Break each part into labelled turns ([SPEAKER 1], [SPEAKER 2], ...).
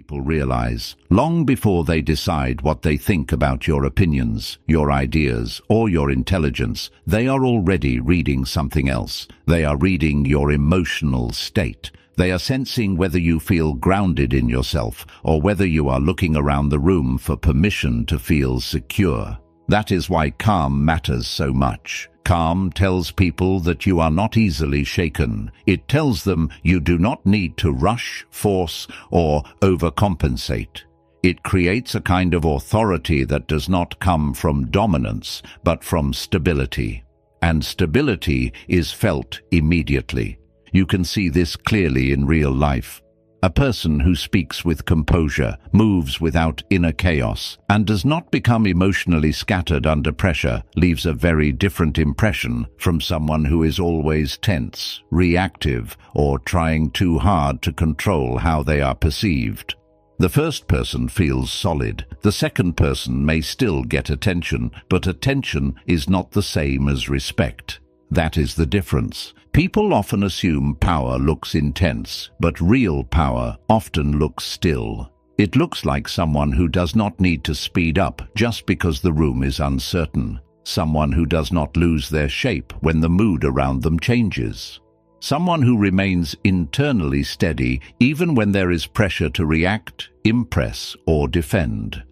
[SPEAKER 1] people realize, long before they decide what they think about your opinions, your ideas, or your intelligence, they are already reading something else. They are reading your emotional state. They are sensing whether you feel grounded in yourself or whether you are looking around the room for permission to feel secure. That is why calm matters so much. Calm tells people that you are not easily shaken. It tells them you do not need to rush, force, or overcompensate. It creates a kind of authority that does not come from dominance, but from stability. And stability is felt immediately. You can see this clearly in real life. A person who speaks with composure, moves without inner chaos, and does not become emotionally scattered under pressure leaves a very different impression from someone who is always tense, reactive, or trying too hard to control how they are perceived. The first person feels solid. The second person may still get attention, but attention is not the same as respect. That is the difference. People often assume power looks intense, but real power often looks still. It looks like someone who does not need to speed up just because the room is uncertain. Someone who does not lose their shape when the mood around them changes. Someone who remains internally steady even when there is pressure to react, impress, or defend.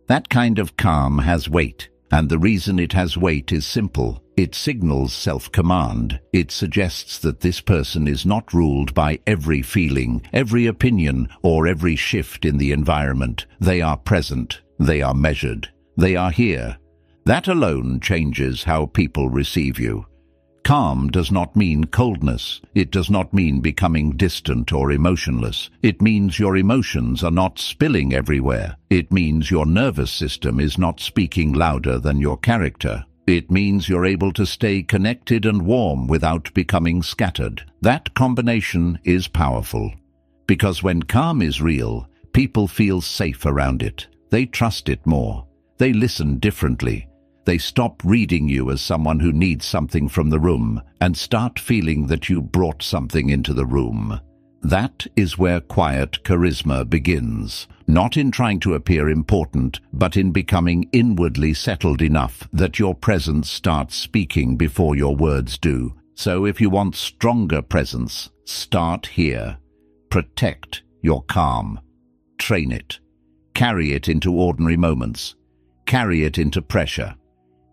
[SPEAKER 1] That kind of calm has weight, and the reason it has weight is simple. It signals self-command. It suggests that this person is not ruled by every feeling, every opinion, or every shift in the environment. They are present. They are measured. They are here. That alone changes how people receive you. Calm does not mean coldness. It does not mean becoming distant or emotionless. It means your emotions are not spilling everywhere. It means your nervous system is not speaking louder than your character. It means you're able to stay connected and warm without becoming scattered. That combination is powerful. Because when calm is real, people feel safe around it. They trust it more. They listen differently. They stop reading you as someone who needs something from the room and start feeling that you brought something into the room. That is where quiet charisma begins, not in trying to appear important, but in becoming inwardly settled enough that your presence starts speaking before your words do. So if you want stronger presence, start here. Protect your calm. Train it. Carry it into ordinary moments. Carry it into pressure.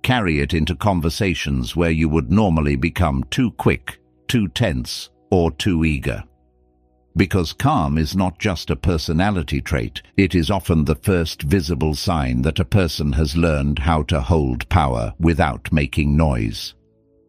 [SPEAKER 1] Carry it into conversations where you would normally become too quick, too tense, or too eager. Because calm is not just a personality trait, it is often the first visible sign that a person has learned how to hold power without making noise.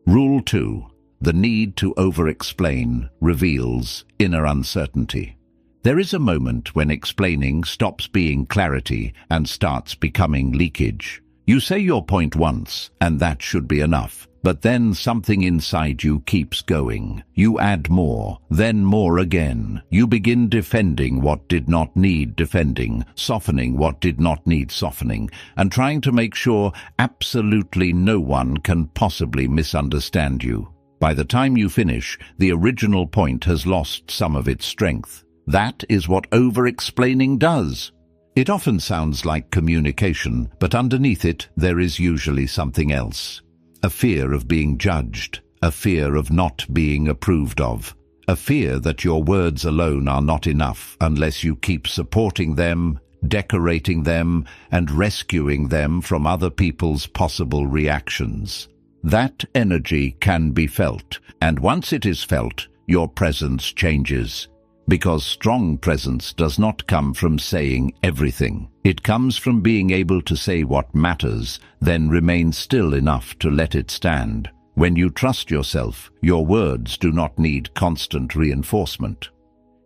[SPEAKER 1] Rule 2. The need to over-explain reveals inner uncertainty. There is a moment when explaining stops being clarity and starts becoming leakage. You say your point once, and that should be enough. But then something inside you keeps going. You add more, then more again. You begin defending what did not need defending, softening what did not need softening, and trying to make sure absolutely no one can possibly misunderstand you. By the time you finish, the original point has lost some of its strength. That is what over-explaining does. It often sounds like communication, but underneath it there is usually something else. A fear of being judged, a fear of not being approved of, a fear that your words alone are not enough unless you keep supporting them, decorating them, and rescuing them from other people's possible reactions. That energy can be felt, and once it is felt, your presence changes. Because strong presence does not come from saying everything. It comes from being able to say what matters, then remain still enough to let it stand. When you trust yourself, your words do not need constant reinforcement.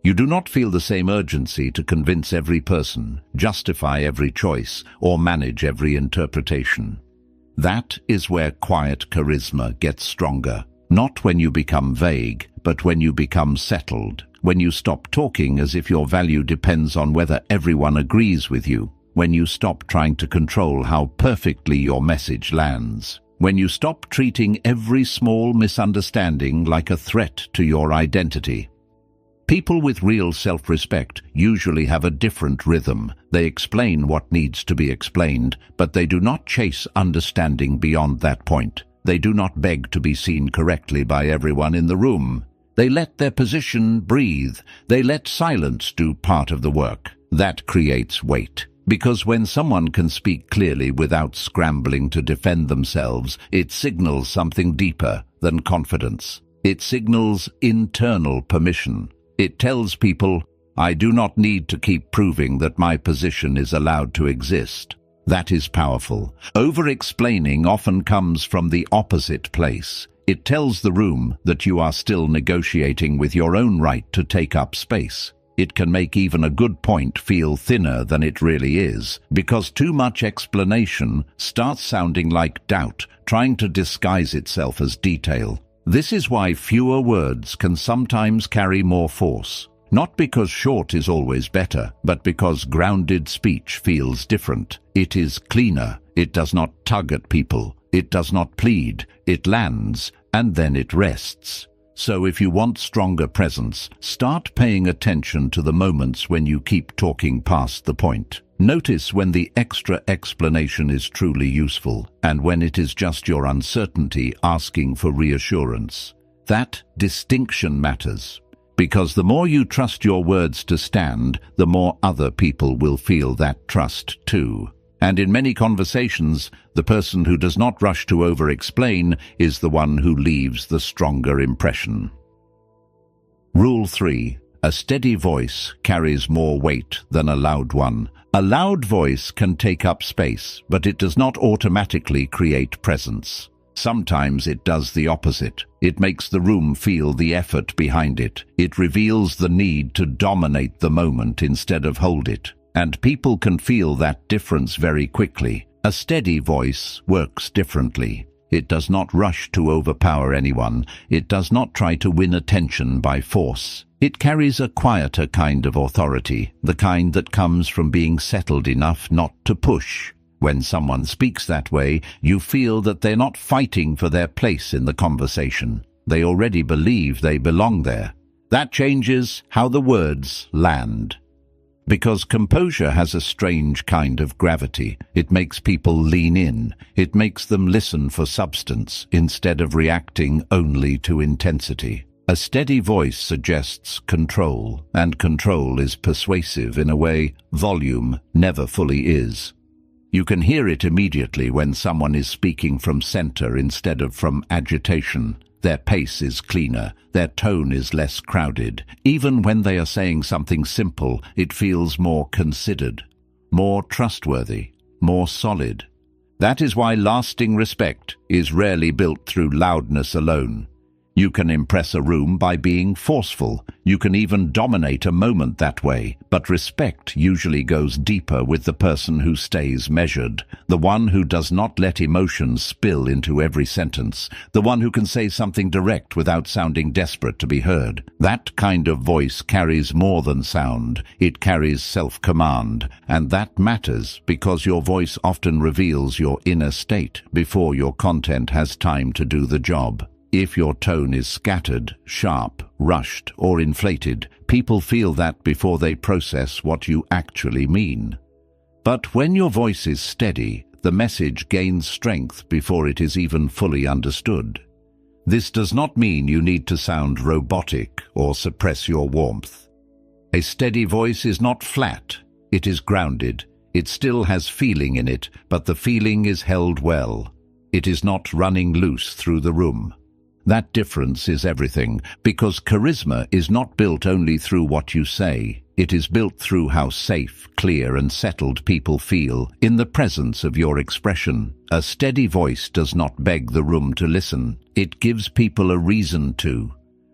[SPEAKER 1] You do not feel the same urgency to convince every person, justify every choice, or manage every interpretation. That is where quiet charisma gets stronger. Not when you become vague, but when you become settled. When you stop talking as if your value depends on whether everyone agrees with you. When you stop trying to control how perfectly your message lands. When you stop treating every small misunderstanding like a threat to your identity. People with real self-respect usually have a different rhythm. They explain what needs to be explained, but they do not chase understanding beyond that point. They do not beg to be seen correctly by everyone in the room. They let their position breathe. They let silence do part of the work. That creates weight. Because when someone can speak clearly without scrambling to defend themselves, it signals something deeper than confidence. It signals internal permission. It tells people, I do not need to keep proving that my position is allowed to exist. That is powerful. Over-explaining often comes from the opposite place. It tells the room that you are still negotiating with your own right to take up space. It can make even a good point feel thinner than it really is, because too much explanation starts sounding like doubt, trying to disguise itself as detail. This is why fewer words can sometimes carry more force. Not because short is always better, but because grounded speech feels different. It is cleaner. It does not tug at people. It does not plead. It lands, and then it rests. So if you want stronger presence, start paying attention to the moments when you keep talking past the point. Notice when the extra explanation is truly useful, and when it is just your uncertainty asking for reassurance. That distinction matters, because the more you trust your words to stand, the more other people will feel that trust too. And in many conversations, the person who does not rush to over-explain is the one who leaves the stronger impression. Rule 3. A steady voice carries more weight than a loud one. A loud voice can take up space, but it does not automatically create presence. Sometimes it does the opposite. It makes the room feel the effort behind it. It reveals the need to dominate the moment instead of hold it. And people can feel that difference very quickly. A steady voice works differently. It does not rush to overpower anyone. It does not try to win attention by force. It carries a quieter kind of authority, the kind that comes from being settled enough not to push. When someone speaks that way, you feel that they're not fighting for their place in the conversation. They already believe they belong there. That changes how the words land. Because composure has a strange kind of gravity. It makes people lean in. It makes them listen for substance instead of reacting only to intensity. A steady voice suggests control, and control is persuasive in a way volume never fully is. You can hear it immediately when someone is speaking from center instead of from agitation. Their pace is cleaner, their tone is less crowded. Even when they are saying something simple, it feels more considered, more trustworthy, more solid. That is why lasting respect is rarely built through loudness alone. You can impress a room by being forceful. You can even dominate a moment that way. But respect usually goes deeper with the person who stays measured, the one who does not let emotions spill into every sentence, the one who can say something direct without sounding desperate to be heard. That kind of voice carries more than sound. It carries self-command, and that matters because your voice often reveals your inner state before your content has time to do the job. If your tone is scattered, sharp, rushed, or inflated, people feel that before they process what you actually mean. But when your voice is steady, the message gains strength before it is even fully understood. This does not mean you need to sound robotic or suppress your warmth. A steady voice is not flat, it is grounded. It still has feeling in it, but the feeling is held well. It is not running loose through the room. That difference is everything, because charisma is not built only through what you say. It is built through how safe, clear, and settled people feel in the presence of your expression. A steady voice does not beg the room to listen. It gives people a reason to.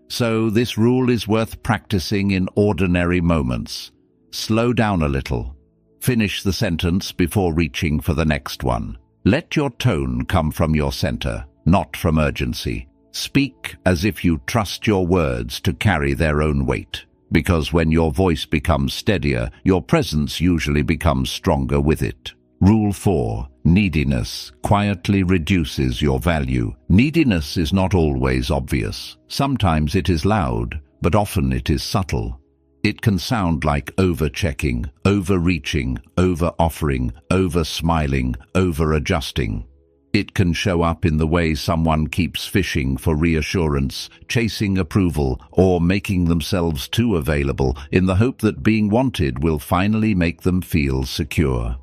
[SPEAKER 1] So this rule is worth practicing in ordinary moments. Slow down a little. Finish the sentence before reaching for the next one. Let your tone come from your center, not from urgency. Speak as if you trust your words to carry their own weight, because when your voice becomes steadier, your presence usually becomes stronger with it. Rule 4. Neediness quietly reduces your value. Neediness is not always obvious. Sometimes it is loud, but often it is subtle. It can sound like over-checking, overreaching, over-offering, over-smiling, over-adjusting. It can show up in the way someone keeps fishing for reassurance, chasing approval, or making themselves too available in the hope that being wanted will finally make them feel secure.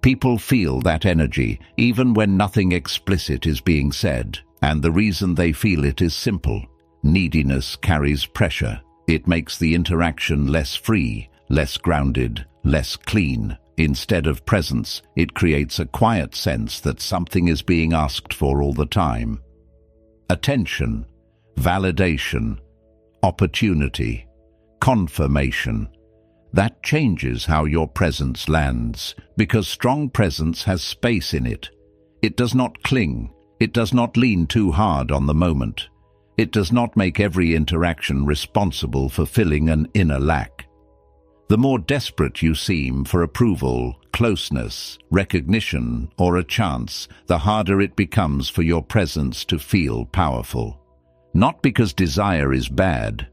[SPEAKER 1] People feel that energy, even when nothing explicit is being said, and the reason they feel it is simple. Neediness carries pressure. It makes the interaction less free, less grounded, less clean. Instead of presence, it creates a quiet sense that something is being asked for all the time. Attention, validation, opportunity, confirmation. That changes how your presence lands, because strong presence has space in it. It does not cling. It does not lean too hard on the moment. It does not make every interaction responsible for filling an inner lack. The more desperate you seem for approval, closeness, recognition, or a chance, the harder it becomes for your presence to feel powerful. Not because desire is bad.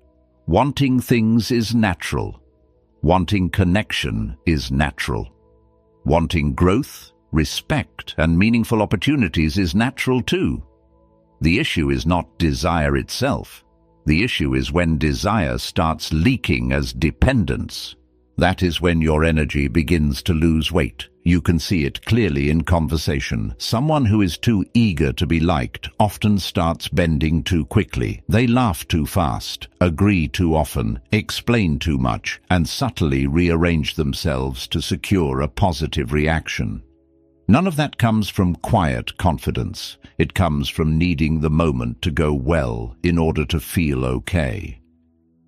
[SPEAKER 1] Wanting things is natural. Wanting connection is natural. Wanting growth, respect, and meaningful opportunities is natural too. The issue is not desire itself. The issue is when desire starts leaking as dependence. That is when your energy begins to lose weight. You can see it clearly in conversation. Someone who is too eager to be liked often starts bending too quickly. They laugh too fast, agree too often, explain too much, and subtly rearrange themselves to secure a positive reaction. None of that comes from quiet confidence. It comes from needing the moment to go well in order to feel okay.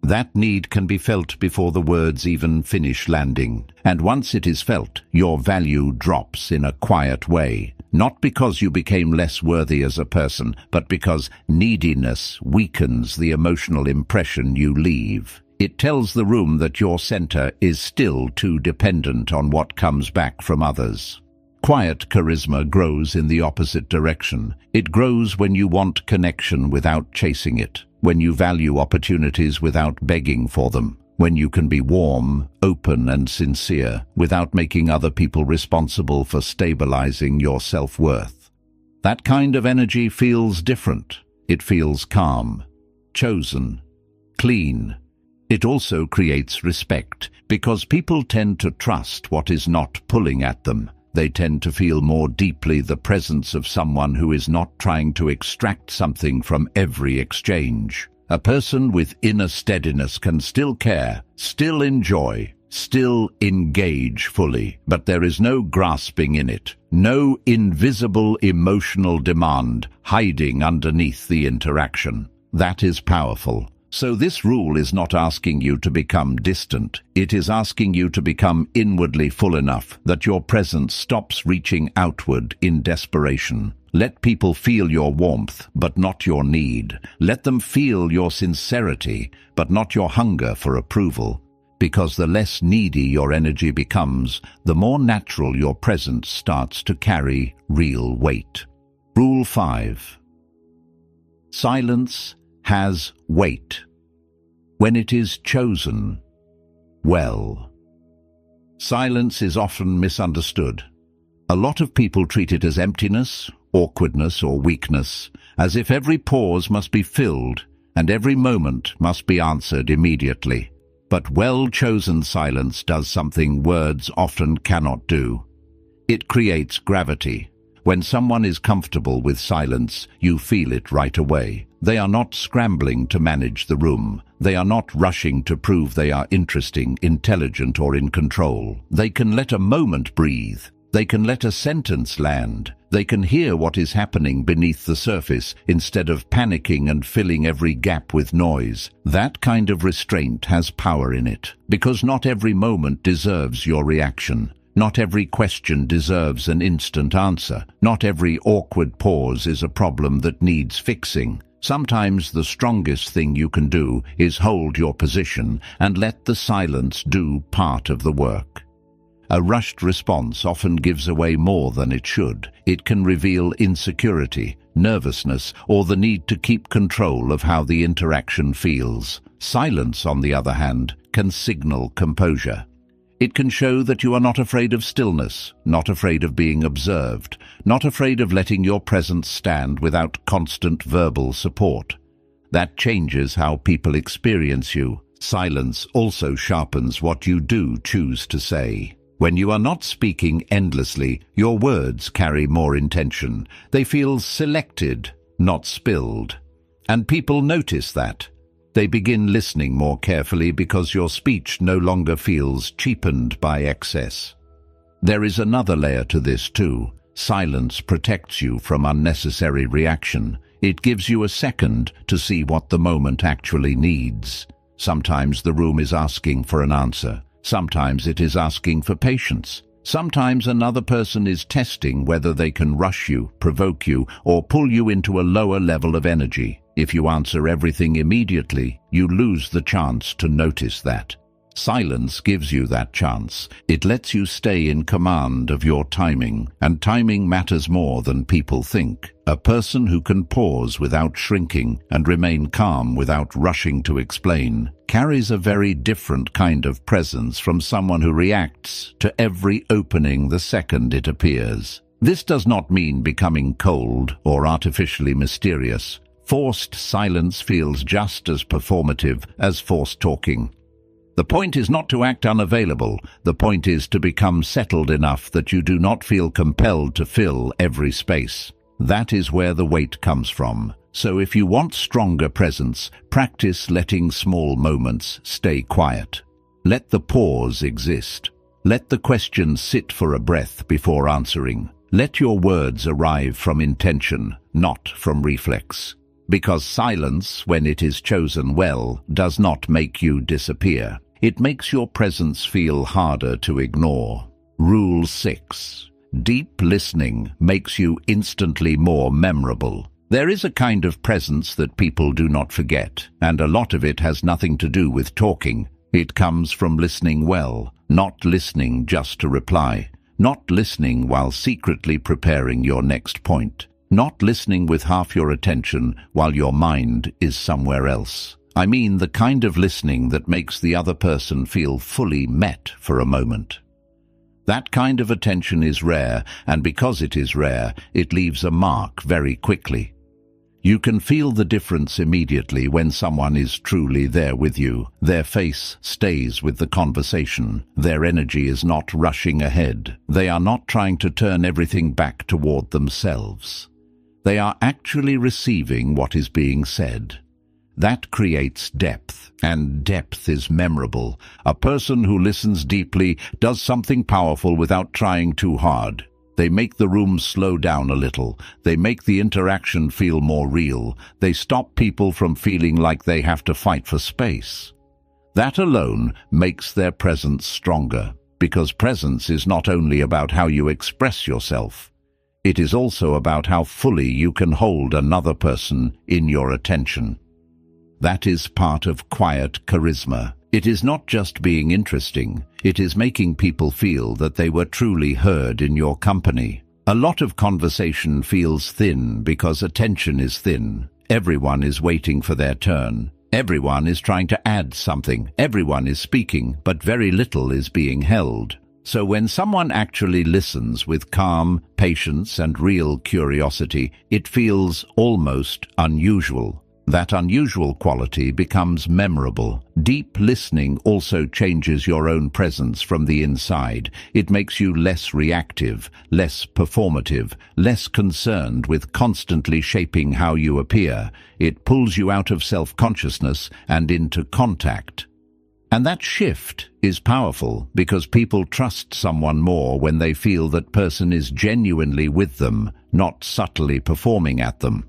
[SPEAKER 1] That need can be felt before the words even finish landing, and once it is felt, your value drops in a quiet way, not because you became less worthy as a person, but because neediness weakens the emotional impression you leave. It tells the room that your center is still too dependent on what comes back from others. Quiet charisma grows in the opposite direction. It grows when you want connection without chasing it, when you value opportunities without begging for them, when you can be warm, open, and sincere without making other people responsible for stabilizing your self-worth. That kind of energy feels different. It feels calm, chosen, clean. It also creates respect, because people tend to trust what is not pulling at them. They tend to feel more deeply the presence of someone who is not trying to extract something from every exchange. A person with inner steadiness can still care, still enjoy, still engage fully, but there is no grasping in it, no invisible emotional demand hiding underneath the interaction. That is powerful. So this rule is not asking you to become distant. It is asking you to become inwardly full enough that your presence stops reaching outward in desperation. Let people feel your warmth, but not your need. Let them feel your sincerity, but not your hunger for approval. Because the less needy your energy becomes, the more natural your presence starts to carry real weight. Rule 5. Silence has weight when it is chosen well. Silence is often misunderstood. A lot of people treat it as emptiness, awkwardness, or weakness, as if every pause must be filled and every moment must be answered immediately. But well-chosen silence does something words often cannot do. It creates gravity. When someone is comfortable with silence, you feel it right away. They are not scrambling to manage the room. They are not rushing to prove they are interesting, intelligent, or in control. They can let a moment breathe. They can let a sentence land. They can hear what is happening beneath the surface instead of panicking and filling every gap with noise. That kind of restraint has power in it, because not every moment deserves your reaction. Not every question deserves an instant answer. Not every awkward pause is a problem that needs fixing. Sometimes the strongest thing you can do is hold your position and let the silence do part of the work. A rushed response often gives away more than it should. It can reveal insecurity, nervousness, or the need to keep control of how the interaction feels. Silence, on the other hand, can signal composure. It can show that you are not afraid of stillness, not afraid of being observed, not afraid of letting your presence stand without constant verbal support. That changes how people experience you. Silence also sharpens what you do choose to say. When you are not speaking endlessly, your words carry more intention. They feel selected, not spilled. And people notice that. They begin listening more carefully because your speech no longer feels cheapened by excess. There is another layer to this too. Silence protects you from unnecessary reaction. It gives you a second to see what the moment actually needs. Sometimes the room is asking for an answer. Sometimes it is asking for patience. Sometimes another person is testing whether they can rush you, provoke you, or pull you into a lower level of energy. If you answer everything immediately, you lose the chance to notice that. Silence gives you that chance. It lets you stay in command of your timing, and timing matters more than people think. A person who can pause without shrinking and remain calm without rushing to explain carries a very different kind of presence from someone who reacts to every opening the second it appears. This does not mean becoming cold or artificially mysterious. Forced silence feels just as performative as forced talking. The point is not to act unavailable. The point is to become settled enough that you do not feel compelled to fill every space. That is where the weight comes from. So if you want stronger presence, practice letting small moments stay quiet. Let the pause exist. Let the question sit for a breath before answering. Let your words arrive from intention, not from reflex. Because silence, when it is chosen well, does not make you disappear. It makes your presence feel harder to ignore. Rule 6. Deep listening makes you instantly more memorable. There is a kind of presence that people do not forget, and a lot of it has nothing to do with talking. It comes from listening well, not listening just to reply, not listening while secretly preparing your next point, not listening with half your attention while your mind is somewhere else. I mean the kind of listening that makes the other person feel fully met for a moment. That kind of attention is rare, and because it is rare, it leaves a mark very quickly. You can feel the difference immediately when someone is truly there with you. Their face stays with the conversation. Their energy is not rushing ahead. They are not trying to turn everything back toward themselves. They are actually receiving what is being said. That creates depth, and depth is memorable. A person who listens deeply does something powerful without trying too hard. They make the room slow down a little. They make the interaction feel more real. They stop people from feeling like they have to fight for space. That alone makes their presence stronger, because presence is not only about how you express yourself. It is also about how fully you can hold another person in your attention. That is part of quiet charisma. It is not just being interesting, it is making people feel that they were truly heard in your company. A lot of conversation feels thin because attention is thin. Everyone is waiting for their turn. Everyone is trying to add something. Everyone is speaking, but very little is being held. So when someone actually listens with calm, patience, and real curiosity, it feels almost unusual. That unusual quality becomes memorable. Deep listening also changes your own presence from the inside. It makes you less reactive, less performative, less concerned with constantly shaping how you appear. It pulls you out of self-consciousness and into contact. And that shift is powerful because people trust someone more when they feel that person is genuinely with them, not subtly performing at them.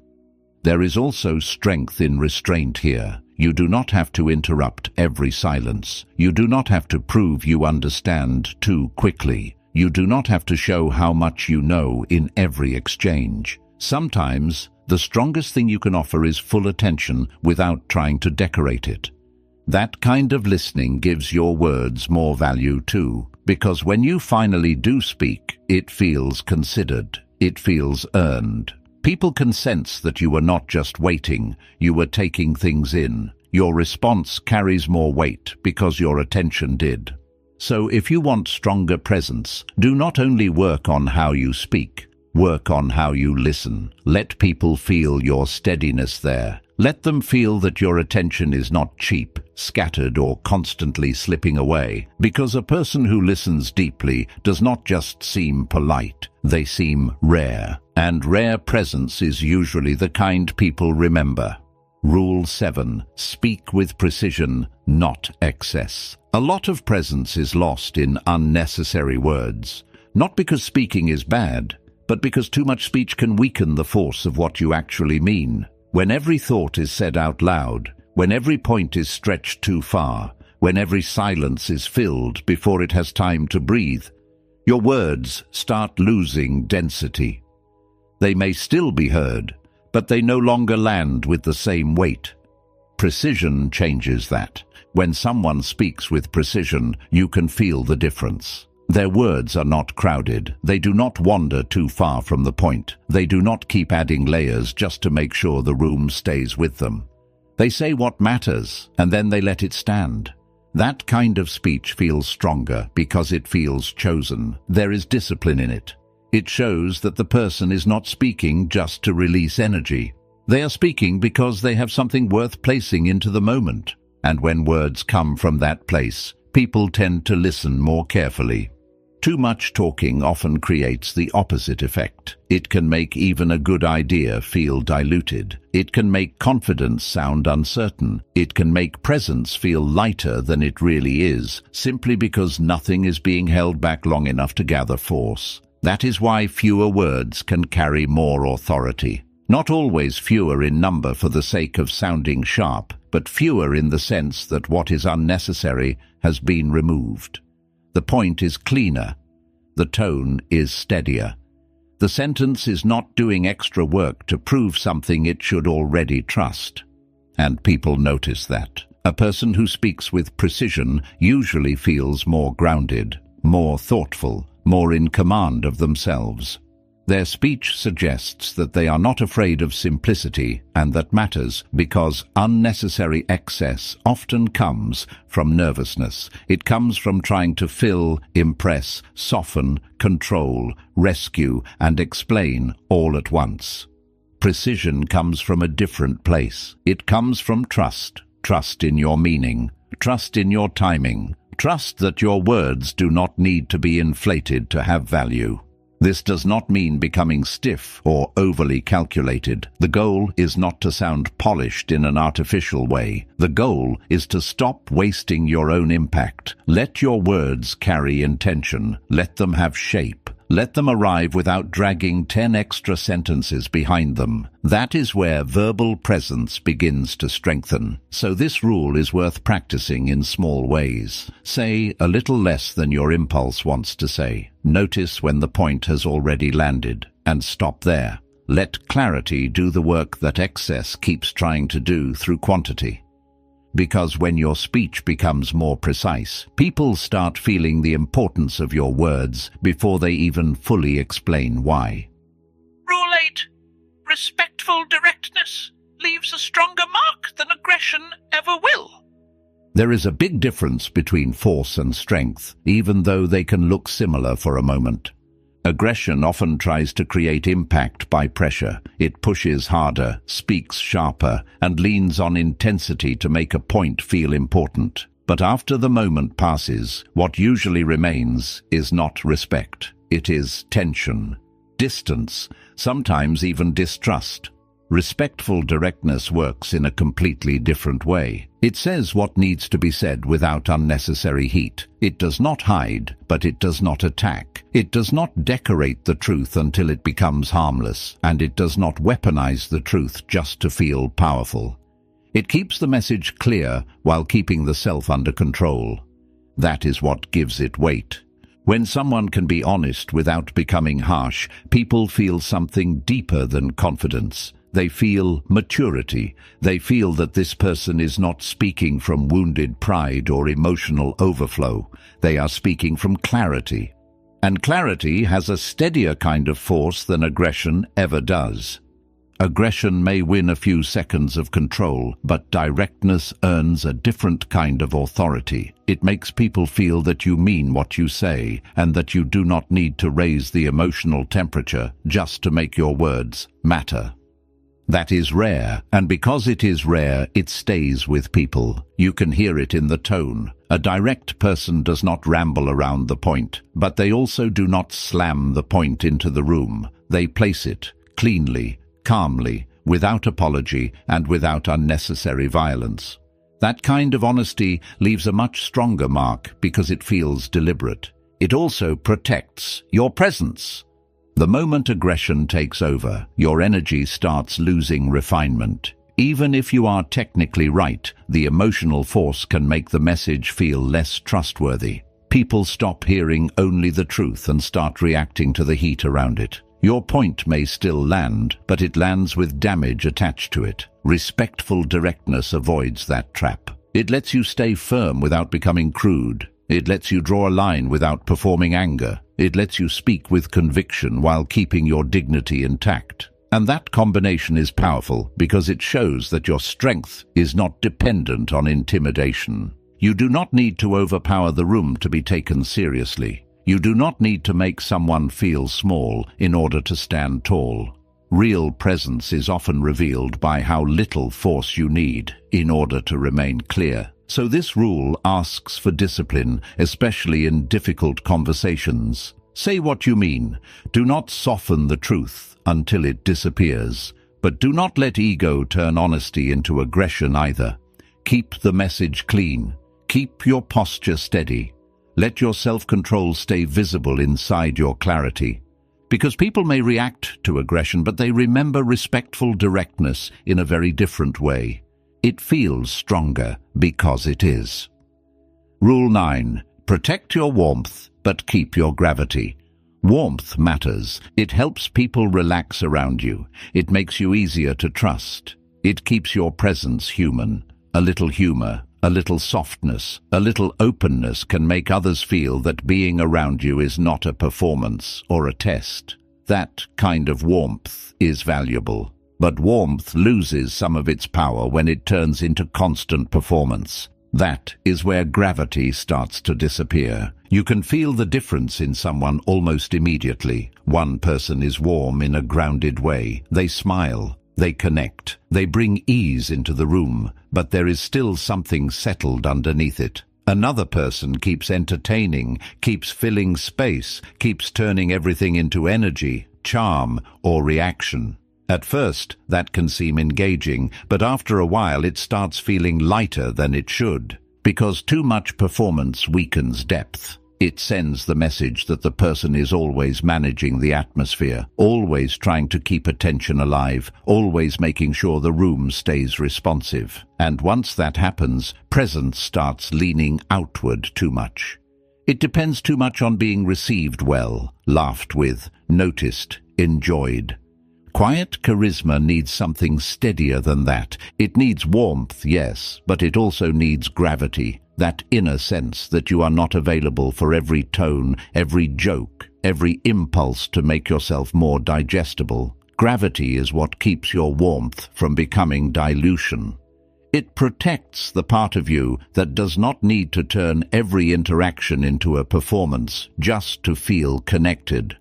[SPEAKER 1] There is also strength in restraint here. You do not have to interrupt every silence. You do not have to prove you understand too quickly. You do not have to show how much you know in every exchange. Sometimes, the strongest thing you can offer is full attention without trying to decorate it. That kind of listening gives your words more value too, because when you finally do speak, it feels considered. It feels earned. People can sense that you were not just waiting, you were taking things in. Your response carries more weight because your attention did. So if you want stronger presence, do not only work on how you speak, work on how you listen. Let people feel your steadiness there. Let them feel that your attention is not cheap, scattered, or constantly slipping away, because a person who listens deeply does not just seem polite, they seem rare, and rare presence is usually the kind people remember. Rule 7. Speak with precision, not excess. A lot of presence is lost in unnecessary words, not because speaking is bad, but because too much speech can weaken the force of what you actually mean. When every thought is said out loud, when every point is stretched too far, when every silence is filled before it has time to breathe, your words start losing density. They may still be heard, but they no longer land with the same weight. Precision changes that. When someone speaks with precision, you can feel the difference. Their words are not crowded. They do not wander too far from the point. They do not keep adding layers just to make sure the room stays with them. They say what matters, and then they let it stand. That kind of speech feels stronger because it feels chosen. There is discipline in it. It shows that the person is not speaking just to release energy. They are speaking because they have something worth placing into the moment. And when words come from that place, people tend to listen more carefully. Too much talking often creates the opposite effect. It can make even a good idea feel diluted. It can make confidence sound uncertain. It can make presence feel lighter than it really is, simply because nothing is being held back long enough to gather force. That is why fewer words can carry more authority. Not always fewer in number for the sake of sounding sharp, but fewer in the sense that what is unnecessary has been removed. The point is cleaner. The tone is steadier. The sentence is not doing extra work to prove something it should already trust. And people notice that. A person who speaks with precision usually feels more grounded, more thoughtful, more in command of themselves. Their speech suggests that they are not afraid of simplicity, and that matters because unnecessary excess often comes from nervousness. It comes from trying to fill, impress, soften, control, rescue, and explain all at once. Precision comes from a different place. It comes from trust. Trust in your meaning. Trust in your timing. Trust that your words do not need to be inflated to have value. This does not mean becoming stiff or overly calculated. The goal is not to sound polished in an artificial way. The goal is to stop wasting your own impact. Let your words carry intention. Let them have shape. Let them arrive without dragging 10 extra sentences behind them. That is where verbal presence begins to strengthen. So this rule is worth practicing in small ways. Say a little less than your impulse wants to say. Notice when the point has already landed, and stop there. Let clarity do the work that excess keeps trying to do through quantity. Because when your speech becomes more precise, people start feeling the importance of your words before they even fully explain why.
[SPEAKER 2] Rule 8. Respectful directness leaves a stronger mark than aggression ever will.
[SPEAKER 1] There is a big difference between force and strength, even though they can look similar for a moment. Aggression often tries to create impact by pressure. It pushes harder, speaks sharper, and leans on intensity to make a point feel important. But after the moment passes, what usually remains is not respect. It is tension, distance, sometimes even distrust. Respectful directness works in a completely different way. It says what needs to be said without unnecessary heat. It does not hide, but it does not attack. It does not decorate the truth until it becomes harmless, and it does not weaponize the truth just to feel powerful. It keeps the message clear while keeping the self under control. That is what gives it weight. When someone can be honest without becoming harsh, people feel something deeper than confidence. They feel maturity. They feel that this person is not speaking from wounded pride or emotional overflow. They are speaking from clarity. And clarity has a steadier kind of force than aggression ever does. Aggression may win a few seconds of control, but directness earns a different kind of authority. It makes people feel that you mean what you say, and that you do not need to raise the emotional temperature just to make your words matter. That is rare, and because it is rare, it stays with people. You can hear it in the tone. A direct person does not ramble around the point, but they also do not slam the point into the room. They place it cleanly, calmly, without apology, and without unnecessary violence. That kind of honesty leaves a much stronger mark because it feels deliberate. It also protects your presence. The moment aggression takes over, your energy starts losing refinement. Even if you are technically right, the emotional force can make the message feel less trustworthy. People stop hearing only the truth and start reacting to the heat around it. Your point may still land, but it lands with damage attached to it. Respectful directness avoids that trap. It lets you stay firm without becoming crude. It lets you draw a line without performing anger. It lets you speak with conviction while keeping your dignity intact. And that combination is powerful because it shows that your strength is not dependent on intimidation. You do not need to overpower the room to be taken seriously. You do not need to make someone feel small in order to stand tall. Real presence is often revealed by how little force you need in order to remain clear. So this rule asks for discipline, especially in difficult conversations. Say what you mean. Do not soften the truth until it disappears. But do not let ego turn honesty into aggression either. Keep the message clean. Keep your posture steady. Let your self-control stay visible inside your clarity. Because people may react to aggression, but they remember respectful directness in a very different way. It feels stronger because it is. Rule 9. Protect your warmth, but keep your gravity. Warmth matters. It helps people relax around you. It makes you easier to trust. It keeps your presence human. A little humor, a little softness, a little openness can make others feel that being around you is not a performance or a test. That kind of warmth is valuable. But warmth loses some of its power when it turns into constant performance. That is where gravity starts to disappear. You can feel the difference in someone almost immediately. One person is warm in a grounded way. They smile. They connect. They bring ease into the room, but there is still something settled underneath it. Another person keeps entertaining, keeps filling space, keeps turning everything into energy, charm, or reaction. At first, that can seem engaging, but after a while it starts feeling lighter than it should. Because too much performance weakens depth. It sends the message that the person is always managing the atmosphere, always trying to keep attention alive, always making sure the room stays responsive. And once that happens, presence starts leaning outward too much. It depends too much on being received well, laughed with, noticed, enjoyed. Quiet charisma needs something steadier than that. It needs warmth, yes, but it also needs gravity. That inner sense that you are not available for every tone, every joke, every impulse to make yourself more digestible. Gravity is what keeps your warmth from becoming dilution. It protects the part of you that does not need to turn every interaction into a performance just to feel connected.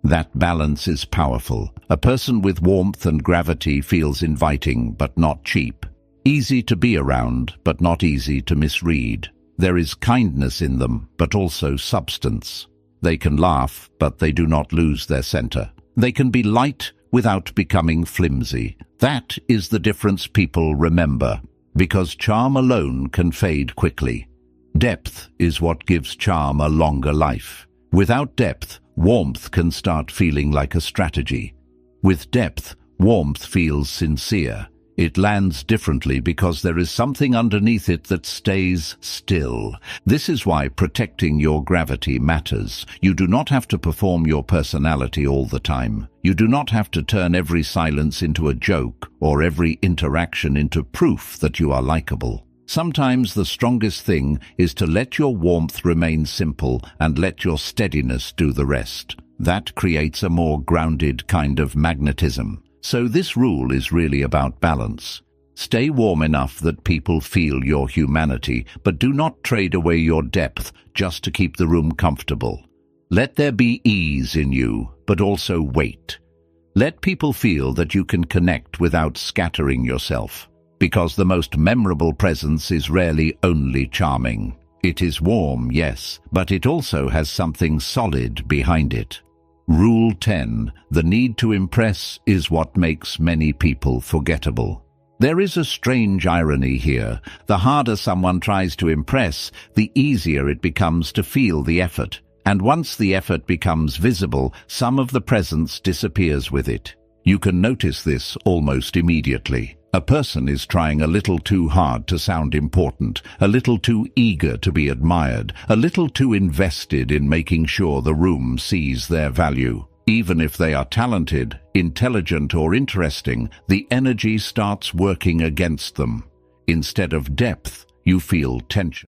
[SPEAKER 1] That balance is powerful. A person with warmth and gravity feels inviting but not cheap. Easy to be around, but not easy to misread. There is kindness in them, but also substance. They can laugh, but they do not lose their center. They can be light without becoming flimsy. That is the difference people remember, because charm alone can fade quickly. Depth is what gives charm a longer life. Without depth, warmth can start feeling like a strategy. With depth, warmth feels sincere. It lands differently because there is something underneath it that stays still. This is why protecting your gravity matters. You do not have to perform your personality all the time. You do not have to turn every silence into a joke or every interaction into proof that you are likable. Sometimes the strongest thing is to let your warmth remain simple and let your steadiness do the rest. That creates a more grounded kind of magnetism. So this rule is really about balance. Stay warm enough that people feel your humanity, but do not trade away your depth just to keep the room comfortable. Let there be ease in you, but also weight. Let people feel that you can connect without scattering yourself, because the most memorable presence is rarely only charming. It is warm, yes, but it also has something solid behind it. Rule 10. The need to impress is what makes many people forgettable. There is a strange irony here. The harder someone tries to impress, the easier it becomes to feel the effort. And once the effort becomes visible, some of the presence disappears with it. You can notice this almost immediately. A person is trying a little too hard to sound important, a little too eager to be admired, a little too invested in making sure the room sees their value. Even if they are talented, intelligent, or interesting, the energy starts working against them. Instead of depth, you feel tension.